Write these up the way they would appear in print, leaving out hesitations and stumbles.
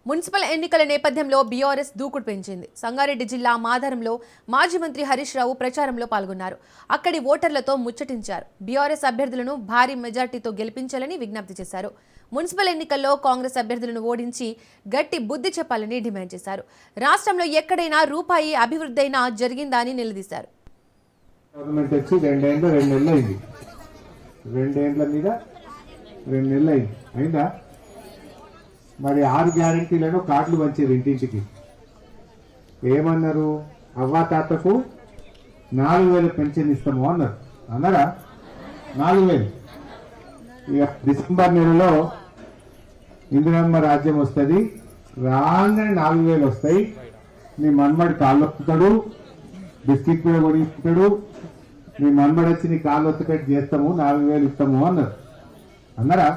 Municipal ఎన్నికల నేపథ్యంలో BRS దూకుడు పెంచింది. సంగారెడ్డి జిల్లా మాధారంలో మాజీ మంత్రి హరీష్ రావు ప్రచారంలో పాల్గొన్నారు. అక్కడి ఓటర్లతో ముచ్చటించారు. బీఆర్ఎస్ అభ్యర్థులను భారీ మెజార్టీతో గెలిపించాలని విజ్ఞప్తి చేశారు. మున్సిపల్ ఎన్నికల్లో కాంగ్రెస్ అభ్యర్థులను ఓడించి గట్టి బుద్ధి చెప్పాలని డిమాండ్ చేశారు. రాష్ట్రంలో ఎక్కడైనా రూపాయి అభివృద్ధి అయినా జరిగిందా అని నిలదీశారు. మరి 6 గ్యారెంటీలను కార్డులు పంచారు ఇంటింటికి. ఏమన్నారు? అవ్వా తాతకు 4,000 పెన్షన్ ఇస్తాము అన్నారు. అన్నారా? 4,000. ఇక డిసెంబర్ నెలలో ఇందిరమ్మ రాజ్యం వస్తుంది. రాగానే 4,000 వస్తాయి. నీ మన్మడి కాళ్ళు వస్తాడు, బిస్కెట్ కూడా కొనిస్తాడు. నీ మన్మడి వచ్చి నీ కాళ్ళు వస్తేటట్టు చేస్తాము, 4,000 ఇస్తాము అన్నారు. అన్నారా?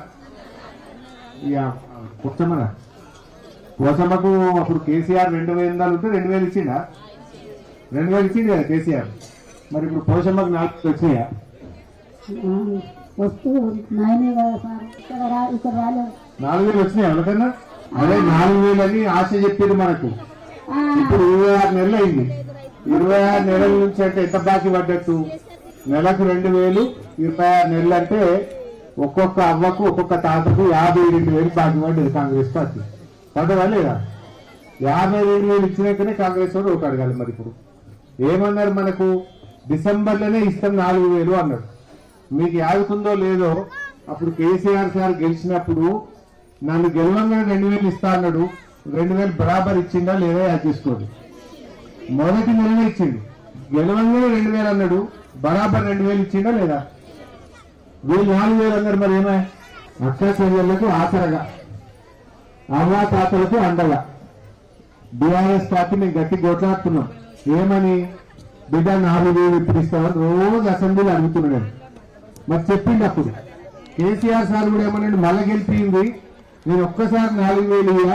ఇక పోచమ్మకు అప్పుడు కేసీఆర్ 2,000 ఉంటే 2,000 ఇచ్చిండా? 2,000 ఇచ్చింది కదా కేసీఆర్. మరి ఇప్పుడు పోచమ్మకు 4,000 వచ్చినాయా? 4,000 వచ్చినాయా ఎవరికన్నా? అదే 4,000 అని ఆశ చెప్పారు మనకు. ఇప్పుడు 26 నెలలు అయింది. 26 నెలల నుంచి అంటే ఎంత బాకీ పడ్డట్టు? నెలకు 2,000, 26 నెలలు అంటే ఒక్కొక్క అవ్వకు ఒక్కొక్క తాతకు 52,000 బాకీ పడ్డది కాంగ్రెస్ పార్టీ. పడ్డదా లేదా? 52,000 ఇచ్చినాకనే కాంగ్రెస్ వాడు ఒకటి అడగాలి. మరి ఇప్పుడు ఏమన్నారు? మనకు డిసెంబర్లోనే ఇస్తాం 4,000 అన్నారు. మీకు యాదుకుందో లేదో, అప్పుడు కేసీఆర్ సార్ గెలిచినప్పుడు నన్ను గెలవంగానే 2,000 ఇస్తా అన్నాడు. 2,000 బరాబర్ ఇచ్చిందా లేదా అది చూసుకోండి. మొదటి నెలనే ఇచ్చిండు. గెలవంగానే 2,000 అన్నాడు. బరాబర్ 2,000 ఇచ్చిందా లేదా? వీళ్ళు 4,000 అన్నారు. మరి ఏమై అక్క చెల్లెళ్లకు ఆసరగా, అవ్వా తాతలకు అండగా బీఆర్ఎస్ పార్టీ మేము గట్టి కొట్లాడుతున్నాం. ఏమని? బిడ్డ 4,000 ఇప్పుడు ఇస్తామని రోజు అసెంబ్లీలో అడుగుతున్నాడు. మరి చెప్పింది అప్పుడు కేసీఆర్ సార్ కూడా ఏమన్నాడు? మళ్ళా గెలిపింది నేను ఒక్కసారి 4,000 ఇయ్య,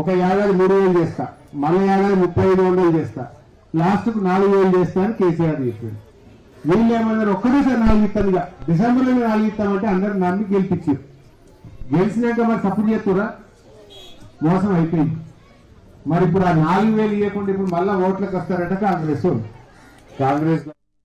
ఒక ఏడాది 3,000 చేస్తా, మళ్ళీ ఏడాది 35,000 చేస్తా, లాస్ట్కు 4,000 చేస్తా అని కేసీఆర్ చెప్పింది. వీళ్ళు ఏమన్నారు? ఒక్కడేసారి 4 ఇస్తాను, ఇక డిసెంబర్లోనే 4 ఇస్తామంటే అందరు నన్ను గెలిపించారు. గెలిచినాక మరి సపోర్ట్ చేస్తురా? మోసం అయిపోయింది. మరి ఇప్పుడు ఆ 4,000 ఇవ్వకుండా ఇప్పుడు మళ్ళా ఓట్లకు వస్తారట కాంగ్రెస్.